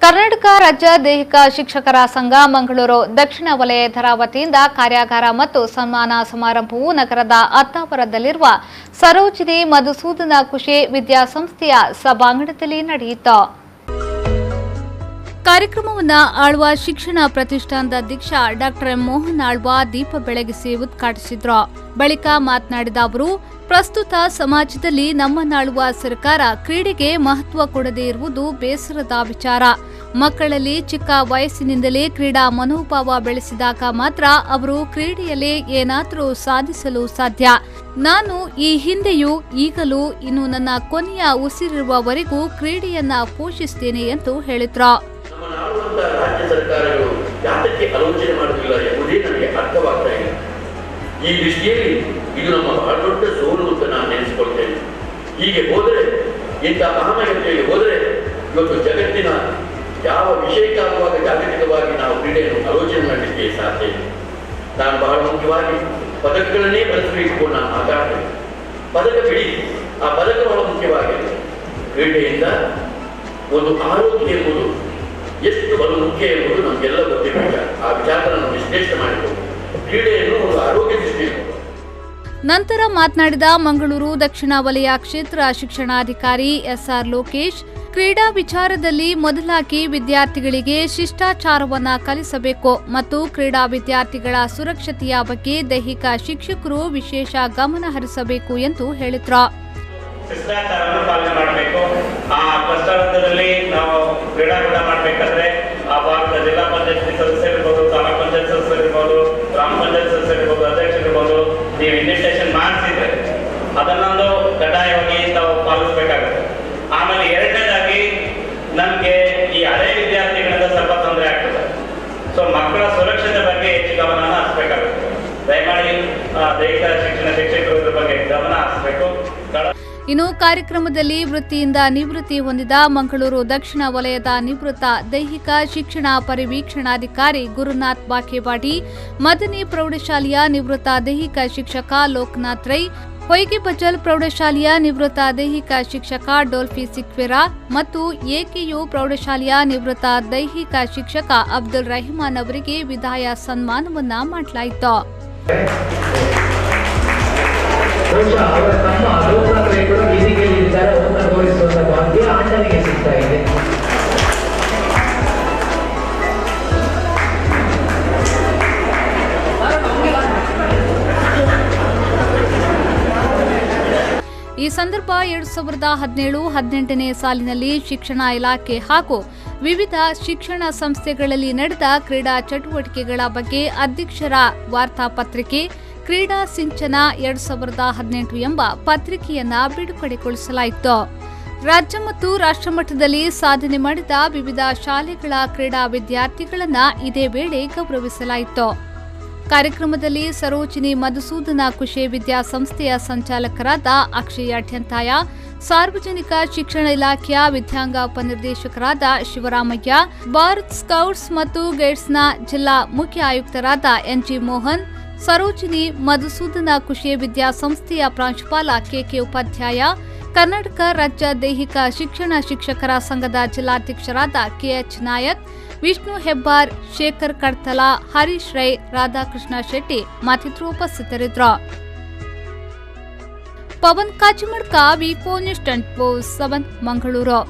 ಕರ್ನಾಟಕ ರಾಜ್ಯ ದೈಹಿಕ ಶಿಕ್ಷಕರ ಸಂಘ ಮಂಗಳೂರು ದಕ್ಷಿಣ ವಲಯದ ವತಿಯಿಂದ ಕಾರ್ಯಾಗಾರ ಮತ್ತು ಸನ್ಮಾನ ಸಮಾರಂಭವು ನಗರದ ಅತ್ತಾವರದಲ್ಲಿರುವ ಸರೋಜಿನಿ ಮಧುಸೂದನ ಕುಶೆ ವಿದ್ಯಾಸಂಸ್ಥೆಯ ಸಭಾಂಗಣದಲ್ಲಿ ನಡೆಯಿತು. ಕಾರ್ಯಕ್ರಮವನ್ನು ಆಳ್ವ ಶಿಕ್ಷಣ ಪ್ರತಿಷ್ಠಾನದ ಅಧ್ಯಕ್ಷ ಡಾ ಮೋಹನ್ ಆಳ್ವ ದೀಪ ಬೆಳಗಿಸಿ ಉದ್ಘಾಟಿಸಿದರು. ಬಳಿಕ ಮಾತನಾಡಿದ ಅವರು, ಪ್ರಸ್ತುತ ಸಮಾಜದಲ್ಲಿ ನಮ್ಮನ್ನಾಳುವ ಸರ್ಕಾರ ಕ್ರೀಡೆಗೆ ಮಹತ್ವ ಕೊಡದೇ ಇರುವುದು ಬೇಸರದ ವಿಚಾರ. ಮಕ್ಕಳಲ್ಲಿ ಚಿಕ್ಕ ವಯಸ್ಸಿನಿಂದಲೇ ಕ್ರೀಡಾ ಮನೋಭಾವ ಬೆಳೆಸಿದಾಗ ಮಾತ್ರ ಅವರು ಕ್ರೀಡೆಯಲ್ಲಿ ಏನಾದರೂ ಸಾಧಿಸಲು ಸಾಧ್ಯ. ನಾನು ಈ ಹಿಂದೆಯೂ ಈಗಲೂ ಇನ್ನು ನನ್ನ ಕೊನೆಯ ಉಸಿರಿರುವವರೆಗೂ ಕ್ರೀಡೆಯನ್ನ ಪೋಷಿಸುತ್ತೇನೆ ಎಂದು ಹೇಳಿದ್ರು. ರಾಜ್ಯ ಸರ್ಕಾರಗಳು ಯಾತಕ್ಕೆ ಆಲೋಚನೆ ಮಾಡುತ್ತಿಲ್ಲ ಎಂಬುದೇ ನನಗೆ ಅರ್ಥವಾಗ್ತಾ ಇಲ್ಲ. ಈ ದೃಷ್ಟಿಯಲ್ಲಿ ಇದು ನಮ್ಮ ಬಹಳ ದೊಡ್ಡ ಸೋಲು ಅಂತ ನಾನು ನೆನೆಸಿಕೊಳ್ತೇನೆ. ಹೀಗೆ ಹೋದರೆ, ಇಂಥ ಮಹಾಮಗತಿಯಲ್ಲಿ ಹೋದರೆ, ಇವತ್ತು ಜಗತ್ತಿನ ಯಾವ ವಿಷಯಕ್ಕಾಗುವಾಗ ಜಾಗತಿಕವಾಗಿ ನಾವು ಕ್ರೀಡೆಯನ್ನು ಆಲೋಚನೆ ಮಾಡಲಿಕ್ಕೆ ಸಾಧ್ಯ ಇಲ್ಲ. ನಾನು ಬಹಳ ಮುಖ್ಯವಾಗಿ ಪದಕಗಳನ್ನೇ ಬರೆಸಬೇಕು ನಾನು ಮಾತಾಡ್ತೇನೆ. ಪದಕ ಬಿಡಿ, ಆ ಪದಕ ಬಹಳ ಮುಖ್ಯವಾಗಿದೆ. ಕ್ರೀಡೆಯಿಂದ ಒಂದು ಆರೋಗ್ಯ ಎಂಬುದು ಎಷ್ಟು ಬಲು ಮುಖ್ಯ ಎಂಬುದು ನಮಗೆಲ್ಲ ಗೊತ್ತಿರುವ ವಿಚಾರ. ಆ ವಿಚಾರವನ್ನು ವಿಶ್ಲೇಷಣೆ ಮಾಡಿಕೊಂಡು ಕ್ರೀಡೆಯನ್ನು ಒಂದು ಆರೋಗ್ಯ ದೃಷ್ಟಿಯಲ್ಲಿ. ನಂತರ ಮಾತನಾಡಿದ ಮಂಗಳೂರು ದಕ್ಷಿಣ ವಲಯ ಕ್ಷೇತ್ರ ಶಿಕ್ಷಣಾಧಿಕಾರಿ ಎಸ್ಆರ್ ಲೋಕೇಶ್, ಕ್ರೀಡಾ ವಿಚಾರದಲ್ಲಿ ಮೊದಲಾಗಿ ವಿದ್ಯಾರ್ಥಿಗಳಿಗೆ ಶಿಷ್ಟಾಚಾರವನ್ನ ಕಲಿಸಬೇಕು ಮತ್ತು ಕ್ರೀಡಾ ವಿದ್ಯಾರ್ಥಿಗಳ ಸುರಕ್ಷತೆಯ ಬಗ್ಗೆ ದೈಹಿಕ ಶಿಕ್ಷಕರು ವಿಶೇಷ ಗಮನ ಹರಿಸಬೇಕು ಎಂದು ಹೇಳಿದ್ರು. ಶಿಷ್ಟಾಚಾರವನ್ನು ಪಾಲನೆ ಮಾಡಬೇಕು. ಆ ಪ್ರಶ್ನಾರ್ಥದಲ್ಲಿ ನಾವು ಕ್ರೀಡಾಕೂಟ ಮಾಡಬೇಕಾದ್ರೆ ಆ ಭಾಗದ ಜಿಲ್ಲಾ ಪಂಚಾಯತ್ ಸದಸ್ಯರಿರ್ಬೋದು, ತಾಲೂಕ್ ಪಂಚಾಯತ್ ಸದಸ್ಯರಿರ್ಬೋದು, ಗ್ರಾಮ ಪಂಚಾಯತ್ ಸದಸ್ಯರಿರ್ಬೋದು, ಅಧ್ಯಕ್ಷರಿರ್ಬೋದು, ನೀವು ಇನ್ವಿಟೇಷನ್ ಮಾಡಿಸಿದ್ರೆ ಅದನ್ನೊಂದು ಕಡ್ಡಾಯವಾಗಿ ನಾವು ಪಾಲಿಸಬೇಕಾಗುತ್ತೆ. ಆಮೇಲೆ ಎರಡನೇದಾಗಿ ನಮಗೆ ಈ ಹಳೆ ವಿದ್ಯಾರ್ಥಿಗಳಿಂದ ಸ್ವಲ್ಪ ತೊಂದರೆ ಆಗ್ತದೆ. ಸೊ ಮಕ್ಕಳ ಸುರಕ್ಷತೆ ಬಗ್ಗೆ ಹೆಚ್ಚು ಗಮನ ಹರಿಸಬೇಕಾಗುತ್ತೆ. ದಯಮಾಡಿ ದೈಹಿಕ ಶಿಕ್ಷಣ ಶಿಕ್ಷಕರು ಇದ್ರ ಬಗ್ಗೆ ಗಮನ ಹರಿಸಬೇಕು. ಇನ್ನು ಕಾರ್ಯಕ್ರಮದಲ್ಲಿ ವೃತ್ತಿಯಿಂದ ನಿವೃತ್ತಿ ಹೊಂದಿದ ಮಂಗಳೂರು ದಕ್ಷಿಣ ವಲಯದ ನಿವೃತ್ತ ದೈಹಿಕ ಶಿಕ್ಷಣ ಪರಿವೀಕ್ಷಣಾಧಿಕಾರಿ ಗುರುನಾಥ್ ಬಾಕೇವಾಡಿ, ಮದನಿ ಪ್ರೌಢಶಾಲೆಯ ನಿವೃತ್ತ ದೈಹಿಕ ಶಿಕ್ಷಕ ಲೋಕನಾಥ್ ರೈ, ಹೊಯ್ಗೆಬಜಲ್ ಪ್ರೌಢಶಾಲೆಯ ನಿವೃತ್ತ ದೈಹಿಕ ಶಿಕ್ಷಕ ಡೋಲ್ಫಿ ಸಿಕ್ವೆರಾ ಮತ್ತು ಎಕೆಯು ಪ್ರೌಢಶಾಲೆಯ ನಿವೃತ್ತ ದೈಹಿಕ ಶಿಕ್ಷಕ ಅಬ್ದುಲ್ ರಹಿಮಾನ್ ಅವರಿಗೆ ವಿದಾಯ ಸನ್ಮಾನವನ್ನ ಮಾಡಲಾಯಿತು. ಅವರ ತಮ್ಮ ಲೋಕನಾಥ್ ಕೂಡ ವೇದಿಕೆಯಲ್ಲಿದ್ದಾರೆ. ಅವರನ್ನ ಗೌರವಿಸುವಂತ ಭಾಗ್ಯ ಅಣ್ಣನಿಗೆ ಸಿಗ್ತಾ ಇದೆ. ಈ ಸಂದರ್ಭ 2017-18ನೇ ಸಾಲಿನಲ್ಲಿ ಶಿಕ್ಷಣ ಇಲಾಖೆ ಹಾಗೂ ವಿವಿಧ ಶಿಕ್ಷಣ ಸಂಸ್ಥೆಗಳಲ್ಲಿ ನಡೆದ ಕ್ರೀಡಾ ಚಟುವಟಿಕೆಗಳ ಬಗ್ಗೆ ಅಧ್ಯಕ್ಷರ ವಾರ್ತಾಪತ್ರಿಕೆ ಕ್ರೀಡಾ ಸಿಂಚನ 2018 ಎಂಬ ಪತ್ರಿಕೆಯನ್ನ ಬಿಡುಗಡೆಗೊಳಿಸಲಾಯಿತು. ರಾಜ್ಯ ಮತ್ತು ರಾಷ್ಟ್ರಮಟ್ಟದಲ್ಲಿ ಸಾಧನೆ ಮಾಡಿದ ವಿವಿಧ ಶಾಲೆಗಳ ಕ್ರೀಡಾ ವಿದ್ಯಾರ್ಥಿಗಳನ್ನ ಇದೇ ವೇಳೆ ಗೌರವಿಸಲಾಯಿತು. ಕಾರ್ಯಕ್ರಮದಲ್ಲಿ ಸರೋಜಿನಿ ಮಧುಸೂದನ ಕುಶೆ ವಿದ್ಯಾಸಂಸ್ಥೆಯ ಸಂಚಾಲಕರಾದ ಅಕ್ಷಯ ಠ್ಯಂತಾಯ, ಸಾರ್ವಜನಿಕ ಶಿಕ್ಷಣ ಇಲಾಖೆಯ ವಿದ್ಯಾಂಗ ಉಪನಿರ್ದೇಶಕರಾದ ಶಿವರಾಮಯ್ಯ, ಭಾರತ್ ಸ್ಕೌಟ್ಸ್ ಮತ್ತು ಗೈಡ್ಸ್ನ ಜಿಲ್ಲಾ ಮುಖ್ಯ ಆಯುಕ್ತರಾದ ಎನ್ಜಿ ಮೋಹನ್, ಸರೋಜಿನಿ ಮಧುಸೂದನ ಕುಶೆ ವಿದ್ಯಾಸಂಸ್ಥೆಯ ಪ್ರಾಂಶುಪಾಲ ಕೆಕೆ ಉಪಾಧ್ಯಾಯ, ಕರ್ನಾಟಕ ರಾಜ್ಯ ದೈಹಿಕ ಶಿಕ್ಷಣ ಶಿಕ್ಷಕರ ಸಂಘದ ಜಿಲ್ಲಾಧ್ಯಕ್ಷರಾದ ಕೆಎಚ್ ನಾಯಕ್, ವಿಷ್ಣು ಹೆಬ್ಬಾರ್, ಶೇಖರ್ ಕಡ್ತಲ, ಹರೀಶ್ ರೈ, ರಾಧಾಕೃಷ್ಣ ಶೆಟ್ಟಿ ಮತ್ತಿತರರು ಉಪಸ್ಥಿತರಿದ್ದರು. ಪವನ್ ಕಾಚಿಮಡ್ಕ, ವಿ4 ನ್ಯೂಸ್ 24/7 ಮಂಗಳೂರು.